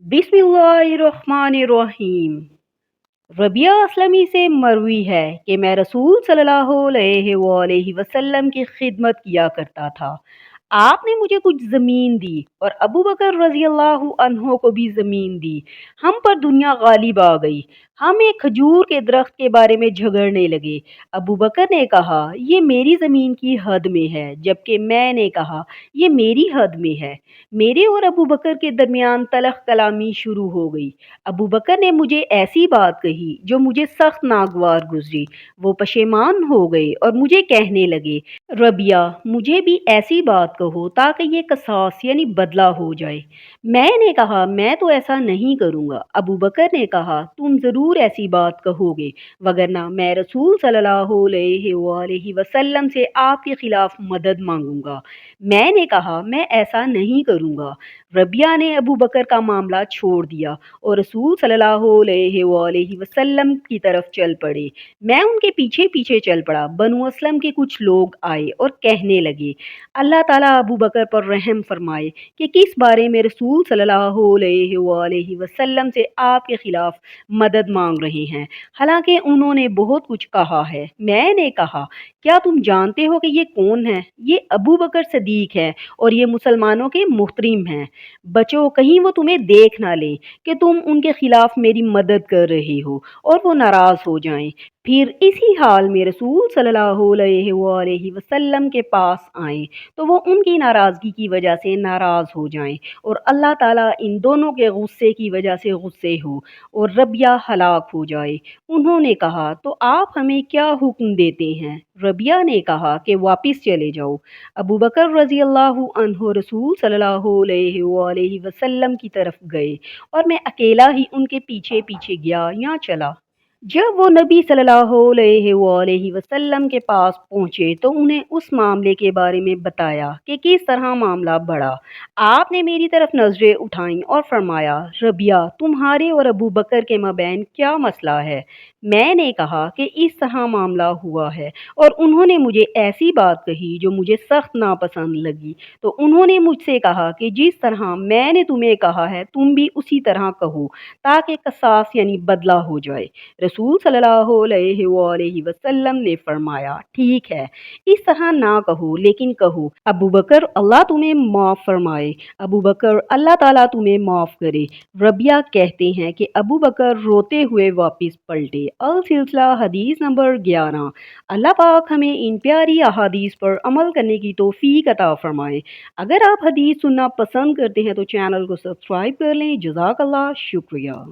बिस्मिल्लाहिर्रहमानिर्रहीम। रबिया असलमी से मरवी है कि मैं रसूल सल्लल्लाहु अलैहि वसल्लम की खिदमत किया करता था। आपने मुझे कुछ ज़मीन दी और अबू बकर रज़ी अल्लाहु अन्हो को भी ज़मीन दी। हम पर दुनिया गालिब आ गई। हम एक खजूर के दरख्त के बारे में झगड़ने लगे। अबू बकर ने कहा ये मेरी ज़मीन की हद में है, जबकि मैंने कहा ये मेरी हद में है। मेरे और अबू बकर के दरमियान तलख कलामी शुरू हो गई। अबू बकर ने मुझे ऐसी बात कही जो मुझे सख्त नागवार गुजरी। वो पशेमान हो गए और मुझे कहने लगे, रबिया मुझे भी ऐसी बात कहो ताकि ये कसास यानी बदला हो जाए। मैंने कहा मैं तो ऐसा नहीं करूँगा। अबू बकर ने कहा तुम ज़रूर ऐसी बात कहोगे, वगरना मैं रसूल सल्लल्लाहु अलैहि वसल्लम से आपके खिलाफ मदद मांगूंगा। मैंने कहा मैं ऐसा नहीं करूँगा। रबिया ने अबू बकर का मामला छोड़ दिया और रसूल सल्लल्लाहु अलैहि वसल्लम की तरफ चल पड़े। मैं उनके पीछे पीछे चल पड़ा। बनु असलम के कुछ लोग आए और कहने लगे, अल्लाह ताला अबू बकर पर रहम फरमाए कि किस बारे में रसूल सल्लल्लाहु अलैहि वसल्लम से आपके खिलाफ मदद मांग रहे हैं, हालांकि उन्होंने बहुत कुछ कहा है। मैंने कहा क्या तुम जानते हो कि ये कौन है? ये अबू बकर सदीक है और ये मुसलमानों के मुहतरम हैं। बचो कहीं वो तुम्हें देख ना ले कि तुम उनके खिलाफ मेरी मदद कर रहे हो और वो नाराज हो जाएं। फिर इसी हाल में रसूल सल्लल्लाहु अलैहि वसल्लम के पास आए तो वो उनकी नाराज़गी की वजह से नाराज़ हो जाएं और अल्लाह ताला इन दोनों के गुस्से की वजह से गुस्से हो और रबिया हलाक हो जाए। उन्होंने कहा तो आप हमें क्या हुक्म देते हैं? रबिया ने कहा कि वापस चले जाओ। अबू बकर रज़ी अल्लाहु अन्हु रसूल सल्लल्लाहु अलैहि वसल्लम की तरफ गए और मैं अकेला ही उनके पीछे पीछे गया या चला। जब वो नबी सल्लल्लाहु अलैहि वसल्लम के पास पहुंचे तो उन्हें उस मामले के बारे में बताया कि किस तरह मामला बढ़ा। आपने मेरी तरफ नजरें उठाईं और फरमाया, रबिया तुम्हारे और अबू बकर के मबैन क्या मसला है? मैंने कहा कि इस तरह मामला हुआ है और उन्होंने मुझे ऐसी बात कही जो मुझे सख्त नापसंद लगी। तो उन्होंने मुझसे कहा कि जिस तरह मैंने तुम्हें कहा है तुम भी उसी तरह कहो ताकि कसास यानी बदला हो जाए। रसूल सल्लल्लाहु अलैहि वसल्लम ने फरमाया, ठीक है इस तरह ना कहो लेकिन कहो, अबू बकर अल्लाह तुम्हें माफ़ फरमाए, अबू बकर अल्लाह ताला तुम्हें माफ़ करे। रबिया कहते हैं कि अबू बकर रोते हुए वापस पलटे। अल सिलसिला हदीस नंबर 11। अल्लाह पाक हमें इन प्यारी अहादीस पर अमल करने की तौफीक अता फरमाए। अगर आप हदीस सुनना पसंद करते हैं तो चैनल को सब्सक्राइब कर लें। जज़ाकल्लाह, शुक्रिया।